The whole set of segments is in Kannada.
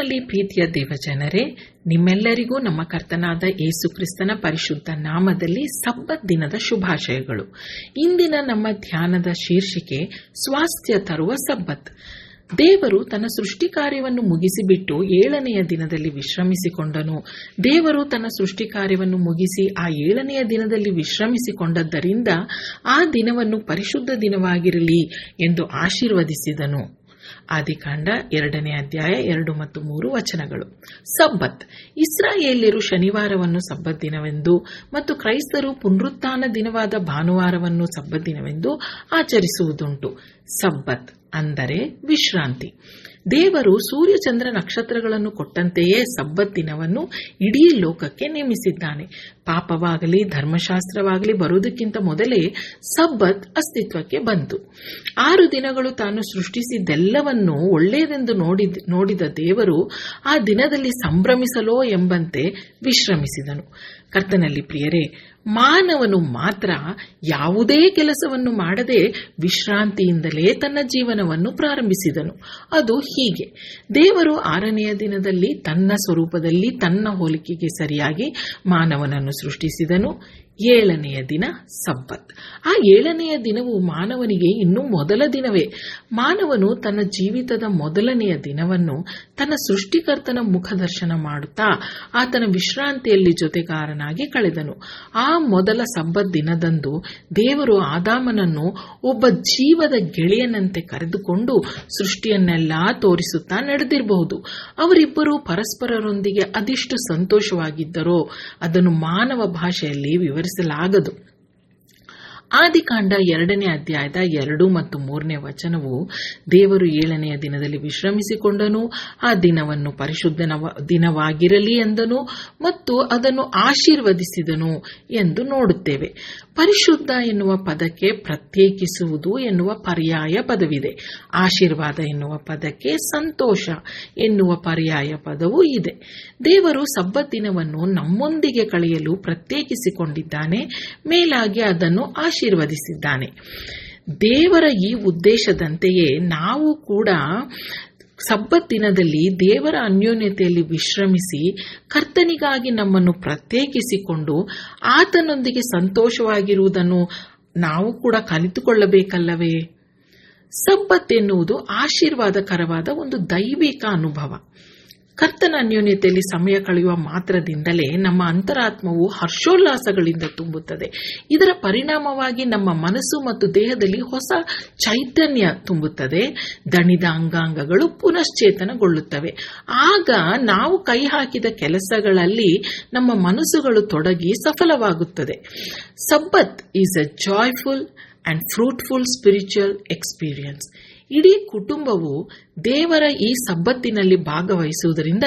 ಕ್ರಿಸ್ತನಲ್ಲಿ ಪ್ರೀತಿಯ ದೇವಜನರೇ, ನಿಮ್ಮೆಲ್ಲರಿಗೂ ನಮ್ಮ ಕರ್ತನಾದ ಯೇಸು ಕ್ರಿಸ್ತನ ಪರಿಶುದ್ಧ ನಾಮದಲ್ಲಿ ಸಬ್ಬತ್ ದಿನದ ಶುಭಾಶಯಗಳು. ಇಂದಿನ ನಮ್ಮ ಧ್ಯಾನದ ಶೀರ್ಷಿಕೆ ಸ್ವಾಸ್ಥ್ಯ ತರುವ ಸಬ್ಬತ್. ದೇವರು ತನ್ನ ಸೃಷ್ಟಿ ಕಾರ್ಯವನ್ನು ಮುಗಿಸಿಬಿಟ್ಟು 7ನೆಯ ದಿನದಲ್ಲಿ ವಿಶ್ರಮಿಸಿಕೊಂಡನು. ದೇವರು ತನ್ನ ಸೃಷ್ಟಿ ಕಾರ್ಯವನ್ನು ಮುಗಿಸಿ ಆ 7ನೆಯ ದಿನದಲ್ಲಿ ವಿಶ್ರಮಿಸಿಕೊಂಡದ್ದರಿಂದ ಆ ದಿನವನ್ನು ಪರಿಶುದ್ಧ ದಿನವಾಗಿರಲಿ ಎಂದು ಆಶೀರ್ವದಿಸಿದನು. ಆದಿಕಾಂಡ 2ನೇ ಅಧ್ಯಾಯ 2 ಮತ್ತು 3 ವಚನಗಳು. ಸಬ್ಬತ್. ಇಸ್ರಾಯೇಲ್ಯರು ಶನಿವಾರವನ್ನು ಸಬ್ಬತ್ ದಿನವೆಂದು ಮತ್ತು ಕ್ರೈಸ್ತರು ಪುನರುತ್ಥಾನ ದಿನವಾದ ಭಾನುವಾರವನ್ನು ಸಬ್ಬತ್ ದಿನವೆಂದು ಆಚರಿಸುವುದುಂಟು. ಸಬ್ಬತ್ ಅಂದರೆ ವಿಶ್ರಾಂತಿ. ದೇವರು ಸೂರ್ಯ ಚಂದ್ರ ನಕ್ಷತ್ರಗಳನ್ನು ಕೊಟ್ಟಂತೆಯೇ ಸಬ್ಬತ್ ದಿನವನ್ನು ಇಡೀ ಲೋಕಕ್ಕೆ ನೇಮಿಸಿದ್ದಾನೆ. ಪಾಪವಾಗಲಿ ಧರ್ಮಶಾಸ್ತ್ರವಾಗಲಿ ಬರುವುದಕ್ಕಿಂತ ಮೊದಲೇ ಸಬ್ಬತ್ ಅಸ್ತಿತ್ವಕ್ಕೆ ಬಂತು. 6 ದಿನಗಳು ತಾನು ಸೃಷ್ಟಿಸಿದ್ದೆಲ್ಲವನ್ನೂ ಒಳ್ಳೆಯದೆಂದು ನೋಡಿದ ದೇವರು ಆ ದಿನದಲ್ಲಿ ಸಂಭ್ರಮಿಸಲೋ ಎಂಬಂತೆ ವಿಶ್ರಮಿಸಿದನು. ಕರ್ತನಲ್ಲಿ ಪ್ರಿಯರೇ, ಮಾನವನು ಮಾತ್ರ ಯಾವುದೇ ಕೆಲಸವನ್ನು ಮಾಡದೆ ವಿಶ್ರಾಂತಿಯಿಂದಲೇ ತನ್ನ ಜೀವನವನ್ನು ಪ್ರಾರಂಭಿಸಿದನು. ಅದು ಹೀಗೆ: ದೇವರು 6ನೆಯ ದಿನದಲ್ಲಿ ತನ್ನ ಸ್ವರೂಪದಲ್ಲಿ ತನ್ನ ಹೋಲಿಕೆಗೆ ಸರಿಯಾಗಿ ಮಾನವನನ್ನು ಸೃಷ್ಟಿಸಿದನು. 7ನೆಯ ದಿನ ಸಬ್ಬತ್. ಆ 7ನೆಯ ದಿನವು ಮಾನವನಿಗೆ ಇನ್ನೂ ಮೊದಲ ದಿನವೇ. ಮಾನವನು ತನ್ನ ಜೀವಿತದ ಮೊದಲನೆಯ ದಿನವನ್ನು ತನ್ನ ಸೃಷ್ಟಿಕರ್ತನ ಮುಖದರ್ಶನ ಮಾಡುತ್ತಾ ಆತನ ವಿಶ್ರಾಂತಿಯಲ್ಲಿ ಜೊತೆಗಾರನಾಗಿ ಕಳೆದನು. ಆ ಮೊದಲ ಸಬ್ಬತ್ ದಿನದಂದು ದೇವರು ಆದಾಮನನ್ನು ಒಬ್ಬ ಜೀವದ ಗೆಳೆಯನಂತೆ ಕರೆದುಕೊಂಡು ಸೃಷ್ಟಿಯನ್ನೆಲ್ಲ ತೋರಿಸುತ್ತಾ ನಡೆದಿರಬಹುದು. ಅವರಿಬ್ಬರು ಪರಸ್ಪರರೊಂದಿಗೆ ಅದೆಷ್ಟು ಸಂತೋಷವಾಗಿದ್ದರೋ ಅದನ್ನು ಮಾನವ ಭಾಷೆಯಲ್ಲಿ ವಿವರಿಸಲಾಗದು. ಆದಿಕಾಂಡ 2ನೇ ಅಧ್ಯಾಯದ 2 ಮತ್ತು 3ನೇ ವಚನವು ದೇವರು 7ನೆಯ ದಿನದಲ್ಲಿ ವಿಶ್ರಮಿಸಿಕೊಂಡನು, ಆ ದಿನವನ್ನು ಪರಿಶುದ್ಧ ದಿನವಾಗಿರಲಿ ಎಂದನು ಮತ್ತು ಅದನ್ನು ಆಶೀರ್ವದಿಸಿದನು ಎಂದು ನೋಡುತ್ತೇವೆ. ಪರಿಶುದ್ಧ ಎನ್ನುವ ಪದಕ್ಕೆ ಪ್ರತ್ಯೇಕಿಸುವುದು ಎನ್ನುವ ಪರ್ಯಾಯ ಪದವಿದೆ. ಆಶೀರ್ವಾದ ಎನ್ನುವ ಪದಕ್ಕೆ ಸಂತೋಷ ಎನ್ನುವ ಪರ್ಯಾಯ ಪದವೂ ಇದೆ. ದೇವರು ಸಬ್ಬತ್ ದಿನವನ್ನು ನಮ್ಮೊಂದಿಗೆ ಕಳೆಯಲು ಪ್ರತ್ಯೇಕಿಸಿಕೊಂಡಿದ್ದಾನೆ, ಮೇಲಾಗಿ ಅದನ್ನು ಆಶೀರ್ವದಿಸಿದ್ದಾನೆ. ದೇವರ ಈ ಉದ್ದೇಶದಂತೆಯೇ ನಾವು ಕೂಡ ಸಬ್ಬತ್ ದಿನದಲ್ಲಿ ದೇವರ ಅನ್ಯೋನ್ಯತೆಯಲ್ಲಿ ವಿಶ್ರಮಿಸಿ ಕರ್ತನಿಗಾಗಿ ನಮ್ಮನ್ನು ಪ್ರತ್ಯೇಕಿಸಿಕೊಂಡು ಆತನೊಂದಿಗೆ ಸಂತೋಷವಾಗಿರುವುದನ್ನು ನಾವು ಕೂಡ ಕಲಿತುಕೊಳ್ಳಬೇಕಲ್ಲವೇ? ಸಬ್ಬತ್ ಎನ್ನುವುದು ಆಶೀರ್ವಾದಕರವಾದ ಒಂದು ದೈವಿಕ ಅನುಭವ. ಕರ್ತನ ಅನ್ಯೋನ್ಯತೆಯಲ್ಲಿ ಸಮಯ ಕಳೆಯುವ ಮಾತ್ರದಿಂದಲೇ ನಮ್ಮ ಅಂತರಾತ್ಮವು ಹರ್ಷೋಲ್ಲಾಸಗಳಿಂದ ತುಂಬುತ್ತದೆ. ಇದರ ಪರಿಣಾಮವಾಗಿ ನಮ್ಮ ಮನಸ್ಸು ಮತ್ತು ದೇಹದಲ್ಲಿ ಹೊಸ ಚೈತನ್ಯ ತುಂಬುತ್ತದೆ. ದಣಿದ ಅಂಗಾಂಗಗಳು ಪುನಶ್ಚೇತನಗೊಳ್ಳುತ್ತವೆ. ಆಗ ನಾವು ಕೈ ಹಾಕಿದ ಕೆಲಸಗಳಲ್ಲಿ ನಮ್ಮ ಮನಸ್ಸುಗಳು ತೊಡಗಿ ಸಫಲವಾಗುತ್ತದೆ. Sabbath is a joyful and fruitful spiritual experience. ಇಡೀ ಕುಟುಂಬವು ದೇವರ ಈ ಸಬ್ಬತ್ತಿನಲ್ಲಿ ಭಾಗವಹಿಸುವುದರಿಂದ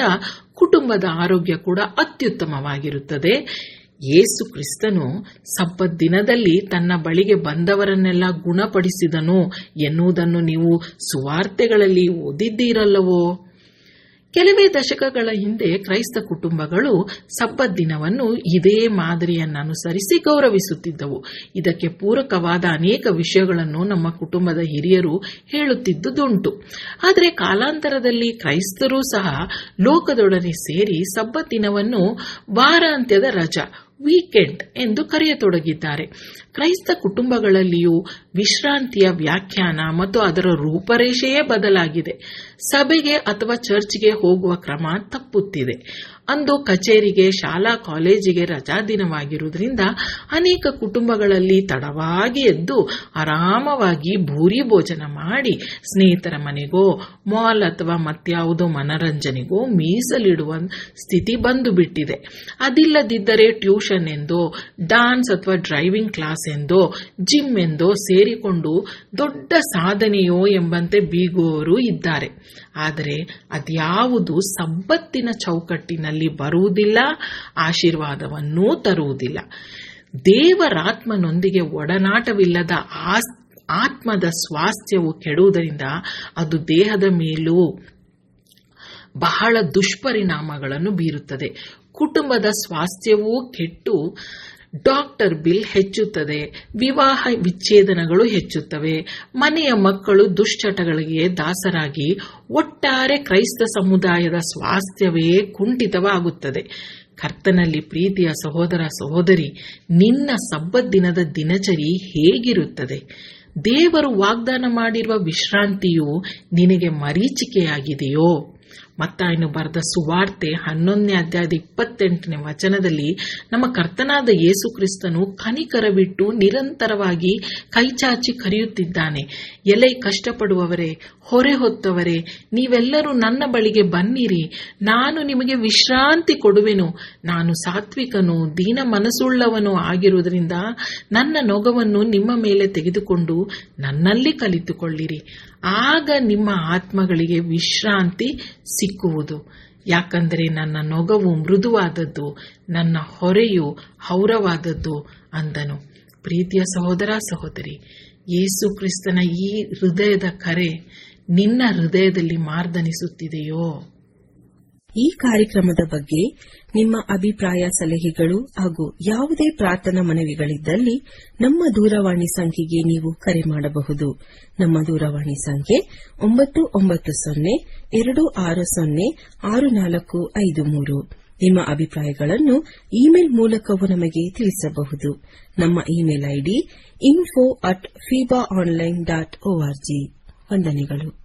ಕುಟುಂಬದ ಆರೋಗ್ಯ ಕೂಡ ಅತ್ಯುತ್ತಮವಾಗಿರುತ್ತದೆ. ಯೇಸು ಕ್ರಿಸ್ತನು ಸಬ್ಬತ್ ದಿನದಲ್ಲಿ ತನ್ನ ಬಳಿಗೆ ಬಂದವರನ್ನೆಲ್ಲ ಗುಣಪಡಿಸಿದನು ಎನ್ನುವುದನ್ನು ನೀವು ಸುವಾರ್ತೆಗಳಲ್ಲಿ ಓದಿದ್ದೀರಲ್ಲವೋ? ಕೆಲವೇ ದಶಕಗಳ ಹಿಂದೆ ಕ್ರೈಸ್ತ ಕುಟುಂಬಗಳು ಸಬ್ಬತ್ ದಿನವನ್ನು ಇದೇ ಮಾದರಿಯನ್ನನುಸರಿಸಿ ಗೌರವಿಸುತ್ತಿದ್ದವು. ಇದಕ್ಕೆ ಪೂರಕವಾದ ಅನೇಕ ವಿಷಯಗಳನ್ನು ನಮ್ಮ ಕುಟುಂಬದ ಹಿರಿಯರು ಹೇಳುತ್ತಿದ್ದುದುಂಟು. ಆದರೆ ಕಾಲಾಂತರದಲ್ಲಿ ಕ್ರೈಸ್ತರೂ ಸಹ ಲೋಕದೊಡನೆ ಸೇರಿ ಸಬ್ಬತ್ ದಿನವನ್ನು ವಾರಾಂತ್ಯದ ರಜಾ, ವೀಕೆಂಡ್ ಎಂದು ಕರೆಯತೊಡಗಿದ್ದಾರೆ. ಕ್ರೈಸ್ತ ಕುಟುಂಬಗಳಲ್ಲಿಯೂ ವಿಶ್ರಾಂತಿಯ ವ್ಯಾಖ್ಯಾನ ಮತ್ತು ಅದರ ರೂಪರೇಷೆಯೇ ಬದಲಾಗಿದೆ. ಸಭೆಗೆ ಅಥವಾ ಚರ್ಚ್ಗೆ ಹೋಗುವ ಕ್ರಮ ತಪ್ಪುತ್ತಿದೆ. ಅಂದು ಕಚೇರಿಗೆ, ಶಾಲಾ ಕಾಲೇಜಿಗೆ ರಜಾ ದಿನವಾಗಿರುವುದರಿಂದ ಅನೇಕ ಕುಟುಂಬಗಳಲ್ಲಿ ತಡವಾಗಿ ಎದ್ದು ಆರಾಮವಾಗಿ ಭೂರಿ ಭೋಜನ ಮಾಡಿ ಸ್ನೇಹಿತರ ಮನೆಗೋ ಮಾಲ್ ಅಥವಾ ಮತ್ಯಾವುದೋ ಮನರಂಜನೆಗೋ ಮೀಸಲಿಡುವ ಸ್ಥಿತಿ ಬಂದು ಬಿಟ್ಟಿದೆ. ಅದಿಲ್ಲದಿದ್ದರೆ ಟ್ಯೂಷನ್ ಎಂದೋ, ಡಾನ್ಸ್ ಅಥವಾ ಡ್ರೈವಿಂಗ್ ಕ್ಲಾಸ್ ಎಂದೋ, ಜಿಮ್ ಎಂದೋ ಸೇರಿಕೊಂಡು ದೊಡ್ಡ ಸಾಧನೆಯೋ ಎಂಬಂತೆ ಬೀಗುವವರು ಇದ್ದಾರೆ. ಆದರೆ ಅದ್ಯಾವುದು ಸಬ್ಬತ್ತಿನ ಚೌಕಟ್ಟಿನಲ್ಲಿ ಬರುವುದಿಲ್ಲ, ಆಶೀರ್ವಾದವನ್ನೂ ತರುವುದಿಲ್ಲ. ದೇವರಾತ್ಮನೊಂದಿಗೆ ಒಡನಾಟವಿಲ್ಲದ ಆತ್ಮದ ಸ್ವಾಸ್ಥ್ಯವು ಕೆಡುವುದರಿಂದ ಅದು ದೇಹದ ಮೇಲೂ ಬಹಳ ದುಷ್ಪರಿಣಾಮಗಳನ್ನು ಬೀರುತ್ತದೆ. ಕುಟುಂಬದ ಸ್ವಾಸ್ಥ್ಯವೂ ಕೆಟ್ಟು ಡಾಕ್ಟರ್ ಬಿಲ್ ಹೆಚ್ಚುತ್ತದೆ, ವಿವಾಹ ವಿಚ್ಛೇದನಗಳು ಹೆಚ್ಚುತ್ತವೆ, ಮನೆಯ ಮಕ್ಕಳು ದುಶ್ಚಟಗಳಿಗೆ ದಾಸರಾಗಿ ಒಟ್ಟಾರೆ ಕ್ರೈಸ್ತ ಸಮುದಾಯದ ಸ್ವಾಸ್ಥ್ಯವೇ ಕುಂಠಿತವಾಗುತ್ತದೆ. ಕರ್ತನಲ್ಲಿ ಪ್ರೀತಿಯ ಸಹೋದರ ಸಹೋದರಿ, ನಿನ್ನ ಸಬ್ಬತ್ ದಿನದ ದಿನಚರಿ ಹೇಗಿರುತ್ತದೆ? ದೇವರು ವಾಗ್ದಾನ ಮಾಡಿರುವ ವಿಶ್ರಾಂತಿಯು ನಿನಗೆ ಮರೀಚಿಕೆಯಾಗಿದೆಯೋ? ಮತ್ತಾಯನು ಬರೆದ ಸುವಾರ್ತೆ 11ನೇ ಅಧ್ಯಾಯದ 28ನೇ ವಚನದಲ್ಲಿ ನಮ್ಮ ಕರ್ತನಾದ ಯೇಸು ಕ್ರಿಸ್ತನು ಕನಿಕರವಿಟ್ಟು ನಿರಂತರವಾಗಿ ಕೈಚಾಚಿ ಕರೆಯುತ್ತಿದ್ದಾನೆ. ಎಲೆ ಕಷ್ಟಪಡುವವರೇ, ಹೊರೆ ಹೊತ್ತವರೇ, ನೀವೆಲ್ಲರೂ ನನ್ನ ಬಳಿಗೆ ಬನ್ನಿರಿ, ನಾನು ನಿಮಗೆ ವಿಶ್ರಾಂತಿ ಕೊಡುವೆನು. ನಾನು ಸಾತ್ವಿಕನು, ದೀನ ಮನಸ್ಸುಳ್ಳವನು ಆಗಿರುವುದರಿಂದ ನನ್ನ ನೊಗವನ್ನು ನಿಮ್ಮ ಮೇಲೆ ತೆಗೆದುಕೊಂಡು ನನ್ನಲ್ಲಿ ಕಲಿತುಕೊಳ್ಳಿರಿ. ಆಗ ನಿಮ್ಮ ಆತ್ಮಗಳಿಗೆ ವಿಶ್ರಾಂತಿ ಸಿಕ್ಕುವುದು. ಯಾಕಂದರೆ ನನ್ನ ನೊಗವು ಮೃದುವಾದದ್ದು, ನನ್ನ ಹೊರೆಯು ಹೌರವಾದದ್ದು ಅಂದನು. ಪ್ರೀತಿಯ ಸಹೋದರ ಸಹೋದರಿ, ಯೇಸು ಕ್ರಿಸ್ತನ ಈ ಹೃದಯದ ಕರೆ ನಿನ್ನ ಹೃದಯದಲ್ಲಿ ಮಾರ್ದನಿಸುತ್ತಿದೆಯೋ? ಈ ಕಾರ್ಯಕ್ರಮದ ಬಗ್ಗೆ ನಿಮ್ಮ ಅಭಿಪ್ರಾಯ, ಸಲಹೆಗಳು ಹಾಗೂ ಯಾವುದೇ ಪ್ರಾರ್ಥನಾ ಮನವಿಗಳಿದ್ದಲ್ಲಿ ನಮ್ಮ ದೂರವಾಣಿ ಸಂಖ್ಯೆಗೆ ನೀವು ಕರೆ ಮಾಡಬಹುದು. ನಮ್ಮ ದೂರವಾಣಿ ಸಂಖ್ಯೆ 996026065453. ನಿಮ್ಮ ಅಭಿಪ್ರಾಯಗಳನ್ನು ಇಮೇಲ್ ಮೂಲಕವೂ ನಮಗೆ ತಿಳಿಸಬಹುದು. ನಮ್ಮ ಇಮೇಲ್ ಐಡಿ info@fibaonline.org. ವಂದನೆಗಳು.